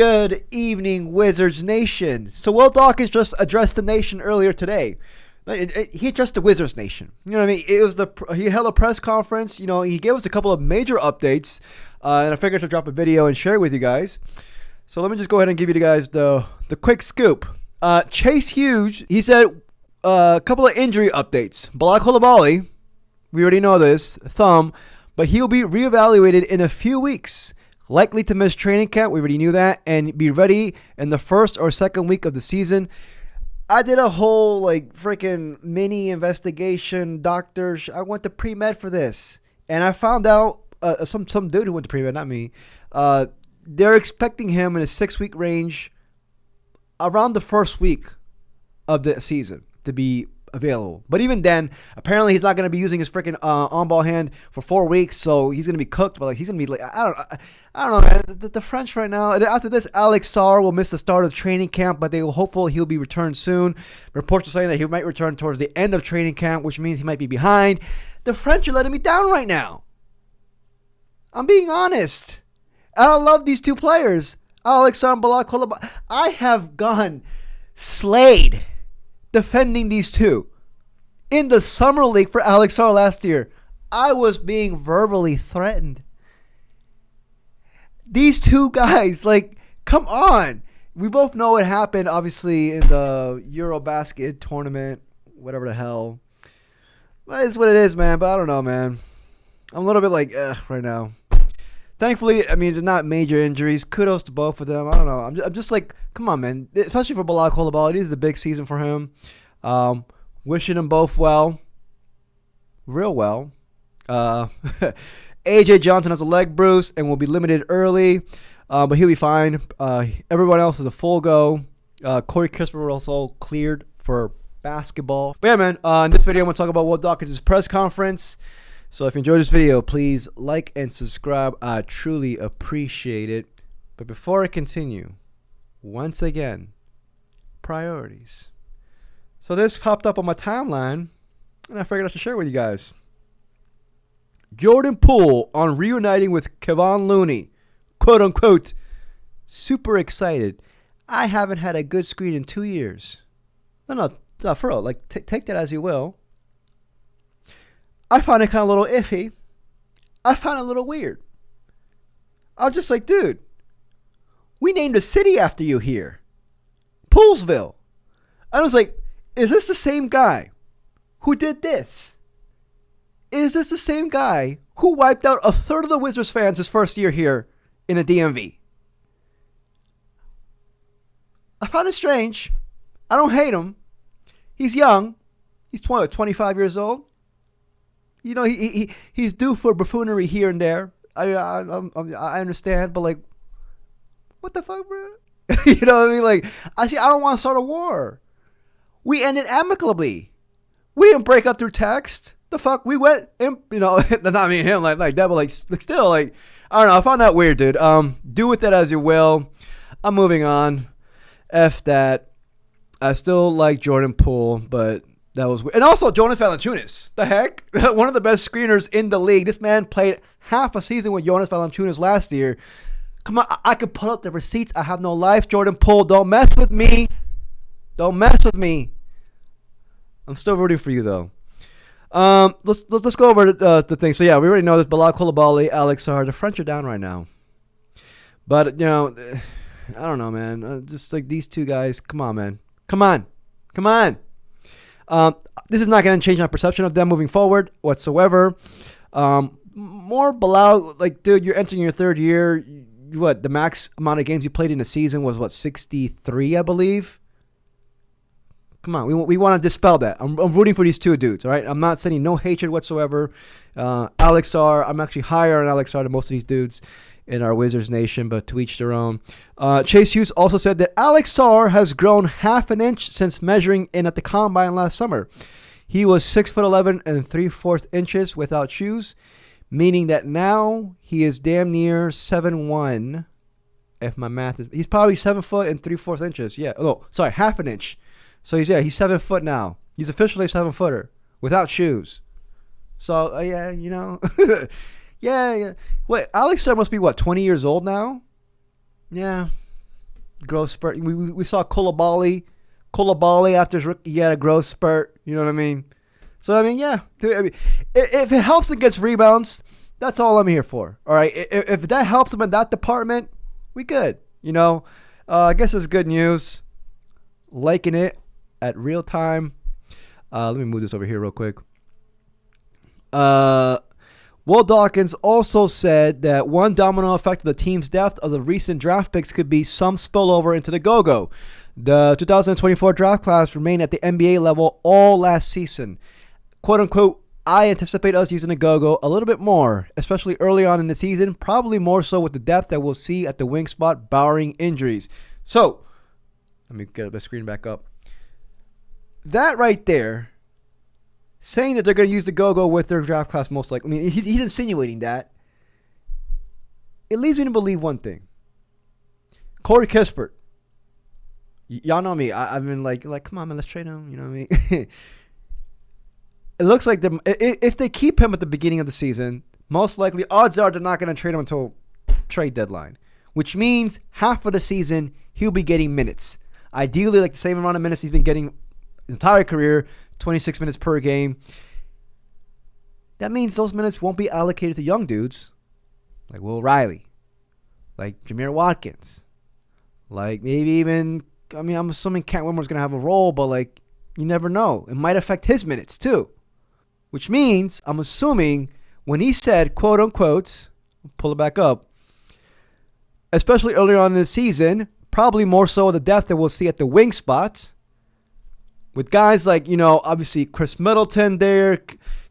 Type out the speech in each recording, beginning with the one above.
Good evening, Wizards Nation. So Will Dawkins just addressed the nation earlier today. He addressed the Wizards Nation. You know what I mean? He held a press conference. You know, he gave us a couple of major updates, and I figured to drop a video and share it with you guys. So let me just go ahead and give you guys the quick scoop. Chase Hughes, he said a couple of injury updates. Balak Coulibaly, we already know this, thumb, but he'll be reevaluated in a few weeks. Likely to miss training camp, we already knew that, and be ready in the first or second week of the season. I did a whole freaking mini investigation, doctors. I went to pre-med for this, and I found out some dude who went to pre-med, not me. They're expecting him in a 6-week range, around the first week of the season to be available. But even then, apparently he's not going to be using his freaking on-ball hand for 4 weeks, so he's going to be cooked. But he's going to be I don't know, man. The French right now. After this, Alex Sarr will miss the start of training camp, but they will hopefully he'll be returned soon. Reports are saying that he might return towards the end of training camp, which means he might be behind. The French are letting me down right now. I'm being honest. I love these two players, Alex Sarr and Balak Coulibaly. I have gone slayed defending these two. In the summer league for Alex Sarr last year, I was being verbally threatened. These two guys, come on. We both know it happened, obviously, in the Eurobasket tournament, whatever the hell. But it's what it is, man. But I don't know, man. I'm a little bit right now. Thankfully, I mean, they're not major injuries. Kudos to both of them. I don't know. I'm just come on, man. Especially for Balak Coulibaly, it is the big season for him. Wishing them both well. Real well. AJ Johnson has a leg bruise and will be limited early, but he'll be fine. Everyone else is a full go. Corey Kispert also cleared for basketball. But yeah, man, in this video, I'm going to talk about Will Dawkins' press conference. So if you enjoyed this video, please like and subscribe. I truly appreciate it. But before I continue, once again, priorities. So this popped up on my timeline, and I figured I should share it with you guys. Jordan Poole on reuniting with Kevon Looney. Quote unquote, super excited. I haven't had a good screen in 2 years. No, for real. Take that as you will. I found it kind of a little iffy. I found it a little weird. I was just like, dude, we named a city after you here. Poolesville. I was like, is this the same guy who did this? Is this the same guy who wiped out a third of the Wizards fans his first year here in the DMV? I found it strange. I don't hate him. He's young. He's 25 years old. You know, he's due for buffoonery here and there. I understand, but what the fuck, bro? You know what I mean? I don't want to start a war. We ended amicably. We didn't break up through text. The fuck? We went, not me and him like that, but still, I don't know. I found that weird, dude. Do with that as you will. I'm moving on. F that. I still like Jordan Poole, but that was weird. And also Jonas Valanciunas. The heck? One of the best screeners in the league. This man played half a season with Jonas Valanciunas last year. Come on, I could pull up the receipts. I have no life. Jordan Poole, don't mess with me. Don't mess with me. I'm still rooting for you, though. Let's go over the thing. So, yeah, we already know this. Balak Coulibaly, Alex Sarr. The French are down right now. But, I don't know, man. Just these two guys. Come on, man. Come on. This is not going to change my perception of them moving forward whatsoever. More Balak, dude, you're entering your third year. The max amount of games you played in a season was, 63, I believe? Come on, we want to dispel that. I'm rooting for these two dudes, all right? I'm not sending no hatred whatsoever. Alex Sarr, I'm actually higher on Alex Sarr than most of these dudes in our Wizards Nation, but to each their own. Chase Hughes also said that Alex Sarr has grown half an inch since measuring in at the Combine last summer. He was 6'11" and 3/4 inches without shoes, meaning that now he is damn near 7'1". If my math is, he's probably 7 foot and 3/4 inches. Yeah, half an inch. So he's 7 foot now. He's officially a 7-footer without shoes. So yeah, yeah. Wait, Alex Sarr must be 20 years old now? Yeah. growth spurt. We saw Koulibaly after his rookie, he had a growth spurt. You know what I mean? So, I mean, yeah. I mean, if it helps him get rebounds, that's all I'm here for. All right? If that helps him in that department, we good. You know? I guess it's good news. Liking it at real time. Let me move this over here real quick. Will Dawkins also said that one domino effect of the team's depth of the recent draft picks could be some spillover into the go-go. The 2024 draft class remained at the NBA level all last season. Quote unquote, I anticipate us using the go-go a little bit more, especially early on in the season, probably more so with the depth that we'll see at the wing spot barring injuries. So, let me get the screen back up. That right there, saying that they're going to use the go-go with their draft class most likely, I mean, he's insinuating that. It leads me to believe one thing. Corey Kispert. Y'all know me. I've been like, come on, man, let's trade him. You know what I mean? It looks like if they keep him at the beginning of the season, most likely odds are they're not going to trade him until trade deadline, which means half of the season he'll be getting minutes. Ideally, like the same amount of minutes he's been getting his entire career, 26 minutes per game. That means those minutes won't be allocated to young dudes like Will Riley, like Jameer Watkins, like maybe even, I mean, I'm assuming Kent Whitmore's going to have a role, but like, you never know. It might affect his minutes too. Which means, I'm assuming, when he said, quote unquote, pull it back up, especially earlier on in the season, probably more so the depth that we'll see at the wing spot, with guys like, you know, obviously Chris Middleton there,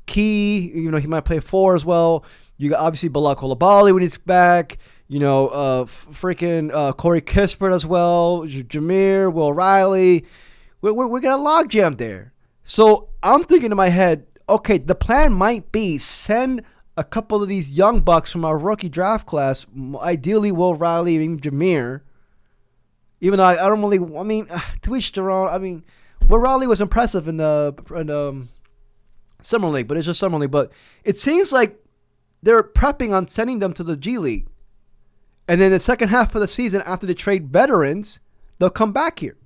Key, you know, he might play 4 as well. You got obviously Bilal Coulibaly when he's back. You know, Corey Kispert as well. Jameer, Will Riley. We're going to logjam there. So I'm thinking in my head, okay, the plan might be send a couple of these young bucks from our rookie draft class, ideally Will Riley and Jameer. Even though I don't really, I mean, to each their own. I mean, Will Riley was impressive in the Summer League, but it's just Summer League. But it seems like they're prepping on sending them to the G League. And then the second half of the season, after they trade veterans, they'll come back here.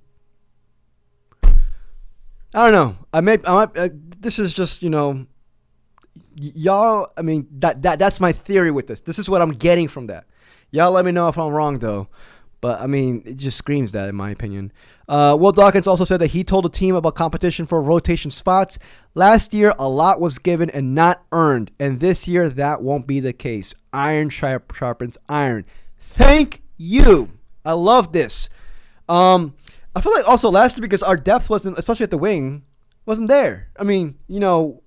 I don't know. I might. This is just, you know, y'all. I mean, that's my theory with this. This is what I'm getting from that. Y'all, let me know if I'm wrong though. But I mean, it just screams that, in my opinion. Will Dawkins also said that he told the team about competition for rotation spots. Last year, a lot was given and not earned, and this year that won't be the case. Iron sharpens iron. Thank you. I love this. I feel like also last year, because our depth wasn't, especially at the wing, wasn't there. I mean, you know,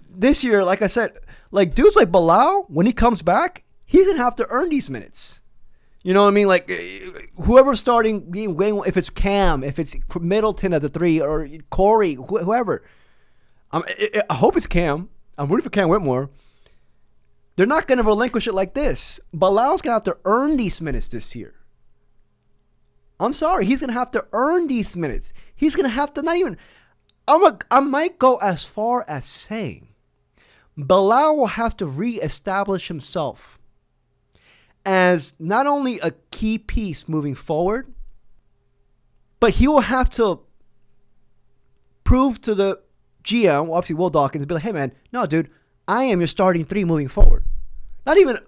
this year, like I said, like dudes like Bilal, when he comes back, he's going to have to earn these minutes. You know what I mean? Like whoever's starting, if it's Cam, if it's Middleton at the 3, or Corey, whoever. I hope it's Cam. I'm rooting for Cam Whitmore. They're not going to relinquish it like this. Bilal's going to have to earn these minutes this year. I'm sorry. He's going to have to earn these minutes. He's going to have to not even... I might go as far as saying Bilal will have to reestablish himself as not only a key piece moving forward, but he will have to prove to the GM, obviously Will Dawkins, be like, hey man, no dude, I am your starting 3 moving forward. Not even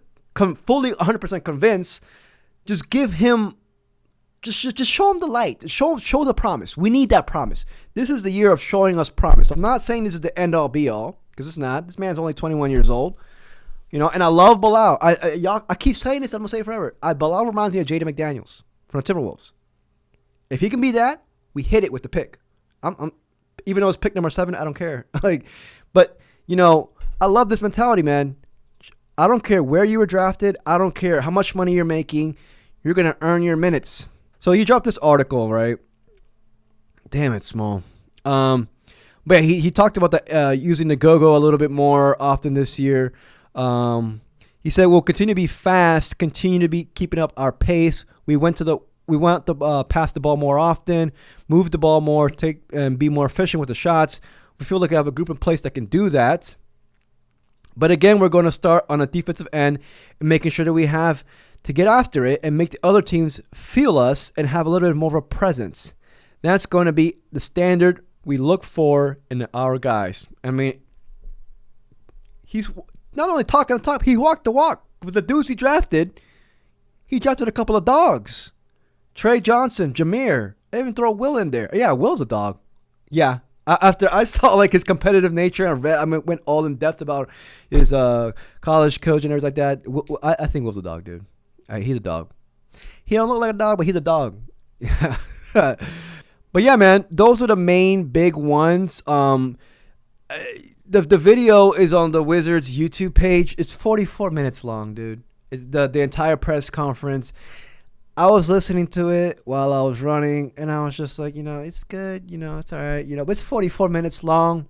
fully 100% convinced. Just give him... Just show him the light. Show the promise. We need that promise. This is the year of showing us promise. I'm not saying this is the end all be all, because it's not. This man's only 21 years old, you know. And I love Bilal. I keep saying this. I'm gonna say it forever. Bilal reminds me of Jaden McDaniels from the Timberwolves. If he can be that, we hit it with the pick. I'm even though it's pick number 7, I don't care. But you know, I love this mentality, man. I don't care where you were drafted. I don't care how much money you're making. You're gonna earn your minutes. So you dropped this article, right? Damn, it's small. But yeah, he talked about the using the go-go a little bit more often this year. He said we'll continue to be fast, continue to be keeping up our pace. We want to pass the ball more often, move the ball more, take and be more efficient with the shots. We feel like we have a group in place that can do that. But again, we're going to start on a defensive end and making sure that we have to get after it and make the other teams feel us and have a little bit more of a presence. That's going to be the standard we look for in our guys. I mean, he's not only talking the talk, he walked the walk. With the dudes he drafted a couple of dogs. Trey Johnson, Jameer. I even throw Will in there. Yeah, Will's a dog. Yeah. After I saw like his competitive nature and went all in depth about his college coach and everything like that. I think Will's a dog, dude. He's a dog. He don't look like a dog, but he's a dog. But yeah, man, those are the main big ones. The video is on the Wizards YouTube page. It's 44 minutes long, dude. It's the entire press conference. I was listening to it while I was running, and I was just like, it's good, it's all right, but it's 44 minutes long.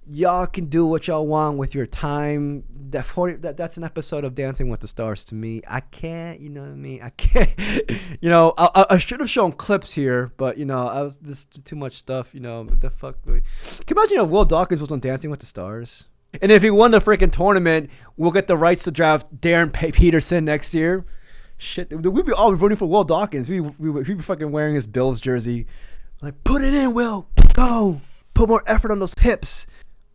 Y'all can do what y'all want with your time. That's an episode of Dancing with the Stars to me. I can't, you know what I mean? I can't, I should have shown clips here, but, I was this too much stuff, the fuck. Can you imagine if Will Dawkins was on Dancing with the Stars? And if he won the freaking tournament, we'll get the rights to draft Darren Peterson next year. Shit, we'd be all voting for Will Dawkins. We'd be fucking wearing his Bills jersey. Like, put it in, Will. Go. Put more effort on those hips.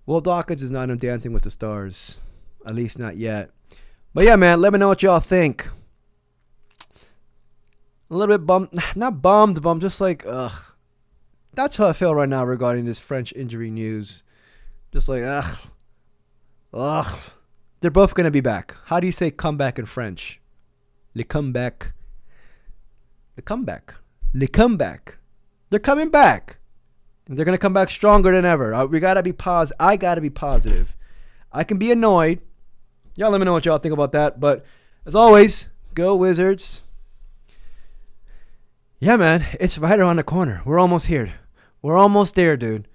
Will Dawkins is not on Dancing with the Stars. At least not yet. But yeah, man, let me know what y'all think. A little bit bummed. Not bummed, but I'm just like, ugh. That's how I feel right now regarding this French injury news. Just like, ugh. Ugh. They're both going to be back. How do you say comeback in French? Le comeback. The comeback. Le comeback. They're coming back. And they're going to come back stronger than ever. We got to be positive. I got to be positive. I can be annoyed. Y'all let me know what y'all think about that. But as always, go Wizards. Yeah, man. It's right around the corner. We're almost here. We're almost there, dude.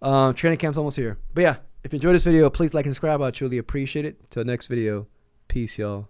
Training camp's almost here. But yeah, if you enjoyed this video, please like and subscribe. I truly appreciate it. Till next video. Peace, y'all.